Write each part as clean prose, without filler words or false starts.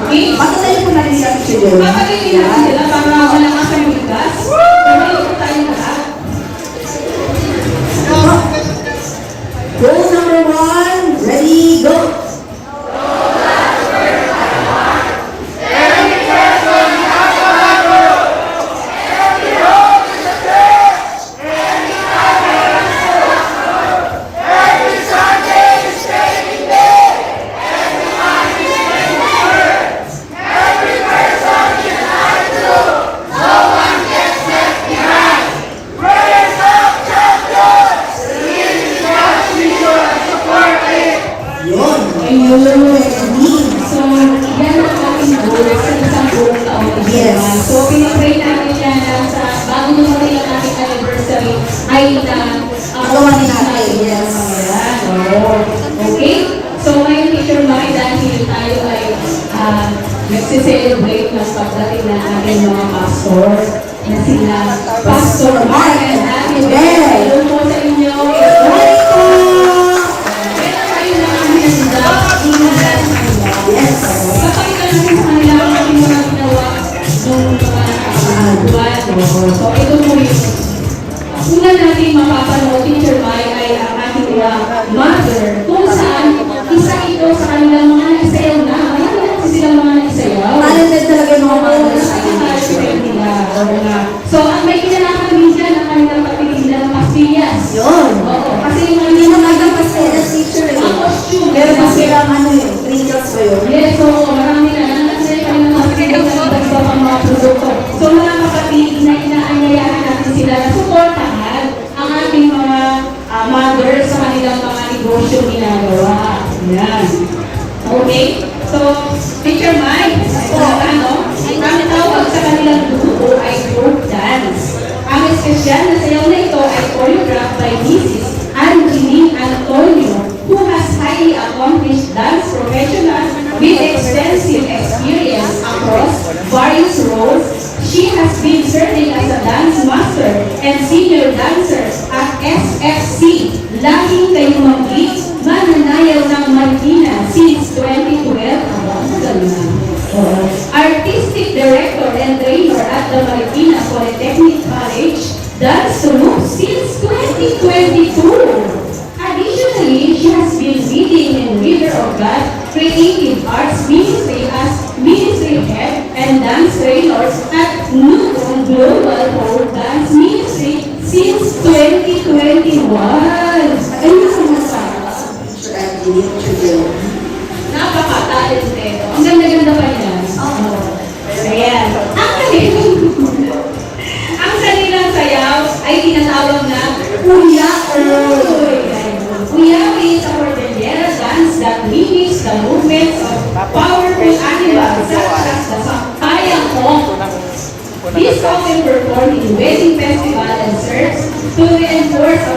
Okay? Patatayin po natin siya, Teacher Jerome. Papagiging natin sila para malakas ang bigas. Tumayo po tayo lahat. Goal number 1, ready, go! Ayun. So, yan ang ating goal sa isang buong taon. Yes. So, pinipray natin yan na sa bago naman yung ating anniversary ay na Magawa din natin, yes. Okay? So, ngayon, Teacher Mike, dahil tayo ay nagsiselebrate ng pagdating ng ating mga pastor na sila Pastor Mark and Ate Beth. Hello po sa inyo. Yes. Kapakita natin sa kanila ang ating mga ginawa nung mga buwan. So, ito po yung una natin mapapanood, Teacher Mike, ay ang ating mother, kung saan isa ito sa kanilang mga naisayaw na. Marami na kasi silang mga naisayaw. Talented talaga yung mga mothers. So, ang may kinalaman din dyan ang kanilang kapitid ng Pastillas. Yun. Oo. Kasi yung mga Hindi na ginagawa magkapasaya, Teacher. ang costume. Pero mas kailangan ano yun, wrinkles ba yun? Yes, so marami na nanasaya kami ng mga pinagdagdag ang mga produkto. So mga kapatid na inaanyayahan natin sila na suportahan ang ating mga mothers sa kanilang mga negosyo ginagawa. Yan. Okay? So, Teacher Mike, ang tawag sa kanilang grupo ay group dance. Ang espesyal na sayaw na ito ay choreographed by Mrs. Angeline Antonio, who has highly accomplished dance professionals with extensive experience across various roles. She has been serving as a dance master and senior dancer at SFC, Laging Kayo Mag-Lead, Mananayaw ng Marikina since 2012. Artistic director and trainer at the Marikina Polytechnic College, Dance Group since 2022. Additionally, she has been leading in River of God Creative Arts Ministry as ministry head and dance trainers at Newton Global Pole Dance Ministry since 2021. Ayun na sa mga Teacher Angeline, Teacher Jerome. Napaka-talented. Ang ganda-ganda pa niya. Oo. Ayan. Ang kanilang sayaw ay tinatawag na Kuya Oy. Kuya Oy is a cordillera dance that mimics the movements of powerful animals such as the sampayang kong. This often performed in wedding festival and serves to reinforce a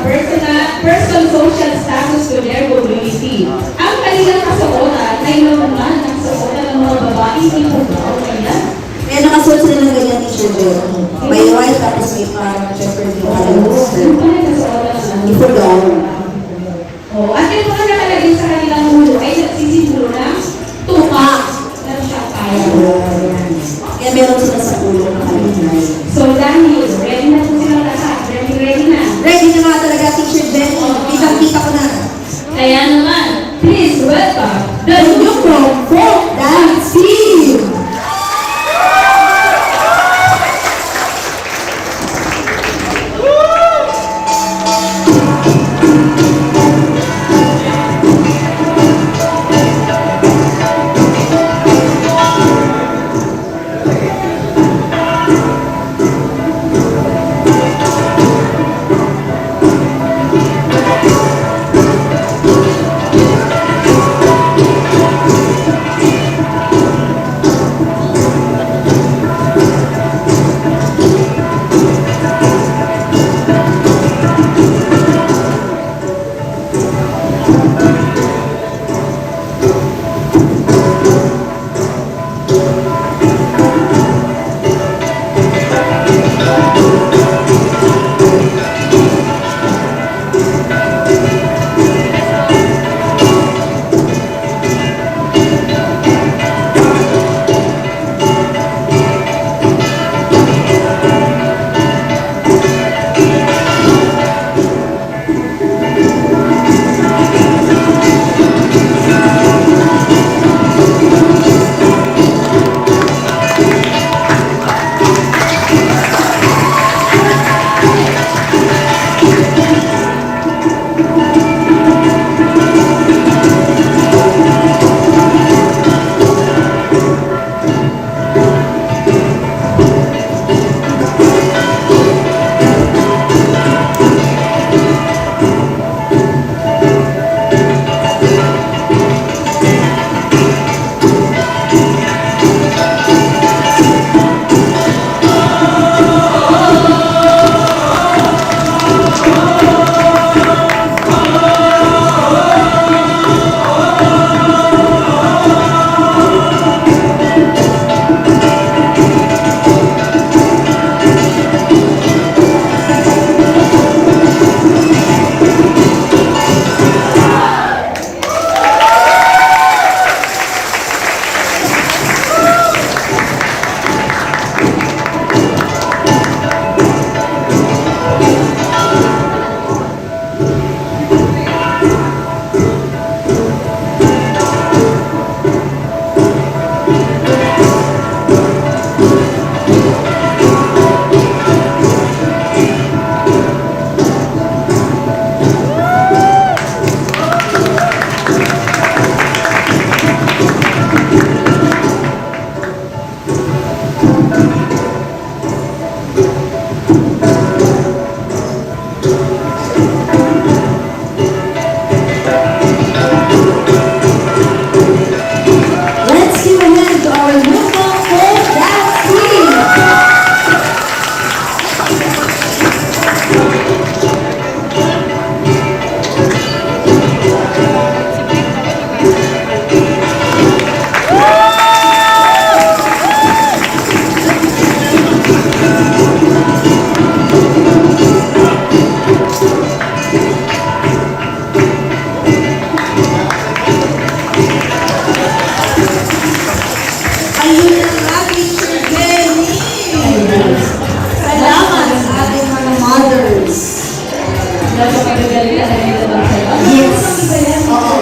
person's social status to their community. Ang kanilang kasuotan ay naman ang kasuotan ng mga babae tipo daw. Ayan. Kaya nakasuot sila ng ganyan, Teacher Jerome. May white tapos may parang shepherd yung halos. Ano pa yung kasuotan ng Ipugaw. Oh, at yung mga nakalagay sa kanilang ulo ay nagsisimulo ng tuka ng sampayang. Kaya meron sila sa ulo ng kalimutan. So dahil, ready na po silang lahat. Ready na. Ready na nga talaga, Teacher Jenny. Kitang-kita ko na. Kaya naman, please welcome the new Folk Dance Team! sa pagagaling na nila magsayaw. Yes. Iba yan. Oo.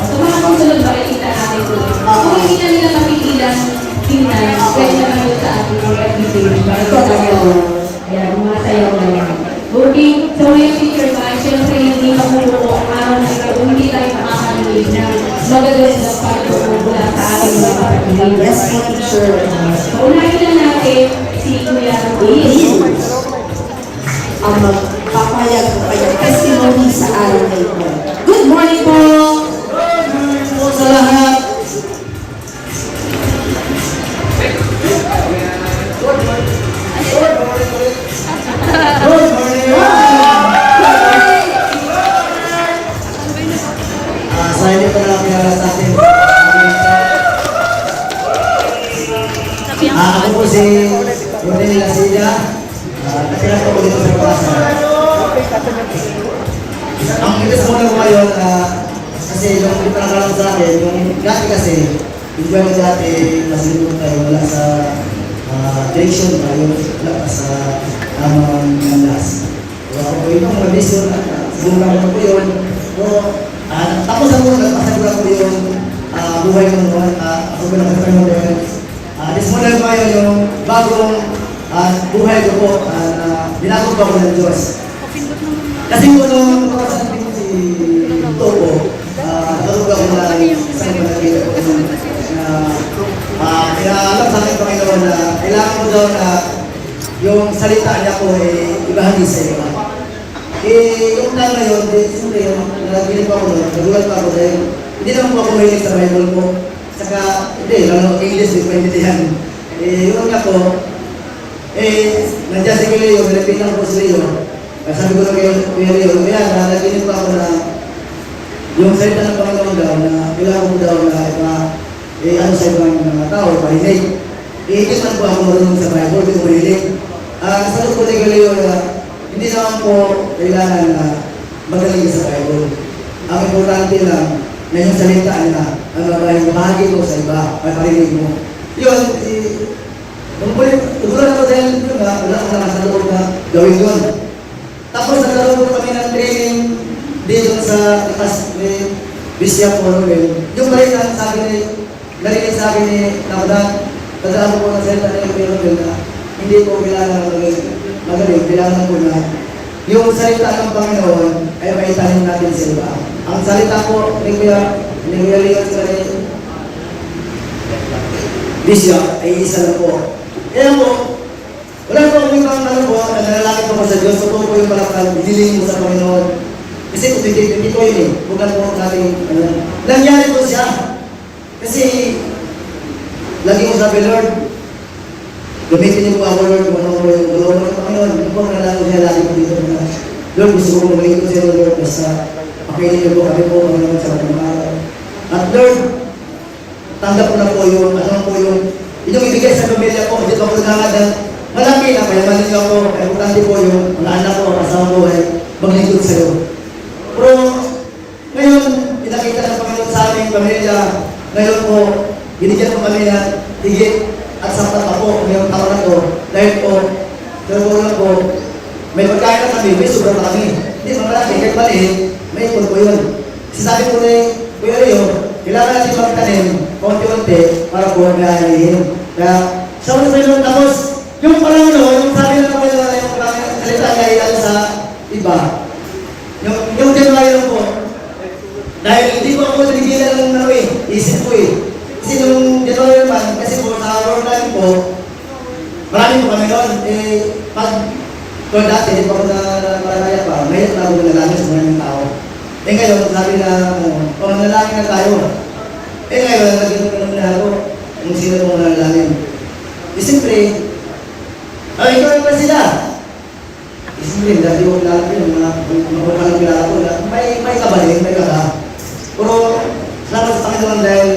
So mga kasunod makikita natin ito. Kung hindi na nila mapigilan tingnan, pwede naman yun sa ating everyday. Ayan, mga sayaw na yan. Okay, so ngayon teacher ba, siyempre hindi makukuha ang araw na ito, hindi tayo makakalimutin na magaganda pagkukuha sa ating mga kapatid. Yes, po, teacher. So unahin na natin si Kuya Ruiz. Ang magpapayag po kayo testimony sa araw na ito. Good morning po! Good morning po sa lahat. Good morning. Sa inyo pa lang pinala sa atin. Ako po si Rodel Lasilla. Nakilala ko dito sa Pasa. Ang itas mo na ngayon, kasi yung pinakalang sa akin, yung dati kasi, yung gano'n dati, nasilipot tayo wala sa direction tayo, wala pa sa tamang landas. So ako po yung mga vision, siguro ko po yun. So, tapos ako, nagpasagura ko yung buhay ko noon, ako po nakasagura mo din. This model ko yun yung bagong buhay ko po, binago ko ako ng Diyos. Kasi kung nung kapasabi ko si Topo, nalog ako na isang malagay ko kaya alam sa akin Panginoon na kailangan ko daw na yung salita niya po ibahagi sa iyo. Yung time na yun, siyempre yung nagbilip ako nun, nagulat pa ako dahil hindi naman po ako mahilig sa Bible po. Saka, hindi, lalo English, hindi ko maintindihan. Yung nga po, nandiyan si Leo, nilapitan ko si Leo. Sabi ko na Kuya Leo, kaya nanaginip pa ako na yung salita ng Panginoon daw na kailangan ko daw na ano sa ibang mga tao, parinig. Hindi man po ako marunong sa Bible, hindi ko marinig. Sabi ko ni Kuya Leo na hindi naman po kailangan na magaling sa Bible. Ang importante lang na yung salita na ang bahagi ko sa iba, ay parinig mo. Yun, tugulan ako dahil yun nga, wala ko na nasa loob na gawin yun. Tapos nagkaroon ko kami ng training dito sa taas ni Bishop Orwell. Yung balikan sa akin narinig sa akin ni Nakudan, tandaan ko po ng salita ni Orwell na hindi ko kailangan magaling, kailangan ko na yung salita ng Panginoon ay maitahin natin sa iba. Ang salita po ni Kuya Leo sa Bishop ay isa lang po. Kaya po, wala po kung ibang ano po, nalalakit ko sa Diyos, totoo po yung palakal, hiniling mo sa Panginoon. Kasi kung hindi ko yun huwag po natin, nangyari po siya. Kasi, lagi mo sabi, Lord, gamitin niyo po ako, Lord, kung ano po yung tulungan ng Panginoon. Ito po, nalalo niya lagi po dito na, Lord, gusto ko magaling ko siya, Lord, basta pakainin niyo po kami po, Panginoon, sa mga araw. At Lord, tanggap ko na po yung, ano po yung ibigay sa pamilya ko, hindi ko ako nangangad malaki na mayaman niyo ako, importante po yung mga anak ko, kasama ko ay maglingkod sa iyo. Pero ngayon, pinakita ng Panginoon sa aming pamilya, ngayon po, binigyan ko kami ng higit at sapat pa po ngayong taon na to, dahil po, po, may pagkain na kami, may sobra na kami. Hindi mga malaki, kahit maliit, may ipon po yun. Kasi sabi po ni Kuya Rio, kailangan natin magtanim, konti-konti, para po may aalihin. Kaya, sa mga Panginoon, tapos, yung parang yung sabi ng Panginoon, yung salita niya ilan sa iba, yung January lang po, dahil hindi ko ako naligilan ng ano isip ko Kasi nung January naman, kasi po sa work time po, marami po kami noon, pag kung dati, hindi pa ako nakalaya pa, may na ako nalalangin sa maraming tao. Ngayon, sabi na, nanalangin na tayo. Ngayon, naging na ako, kung sino po nanalangin. Siyempre, ikaw naman sila. Siyempre, dati ko lahat yun, mga makukalang kilala ko, may kabalin, may kaka. Pero, salamat sa Panginoon dahil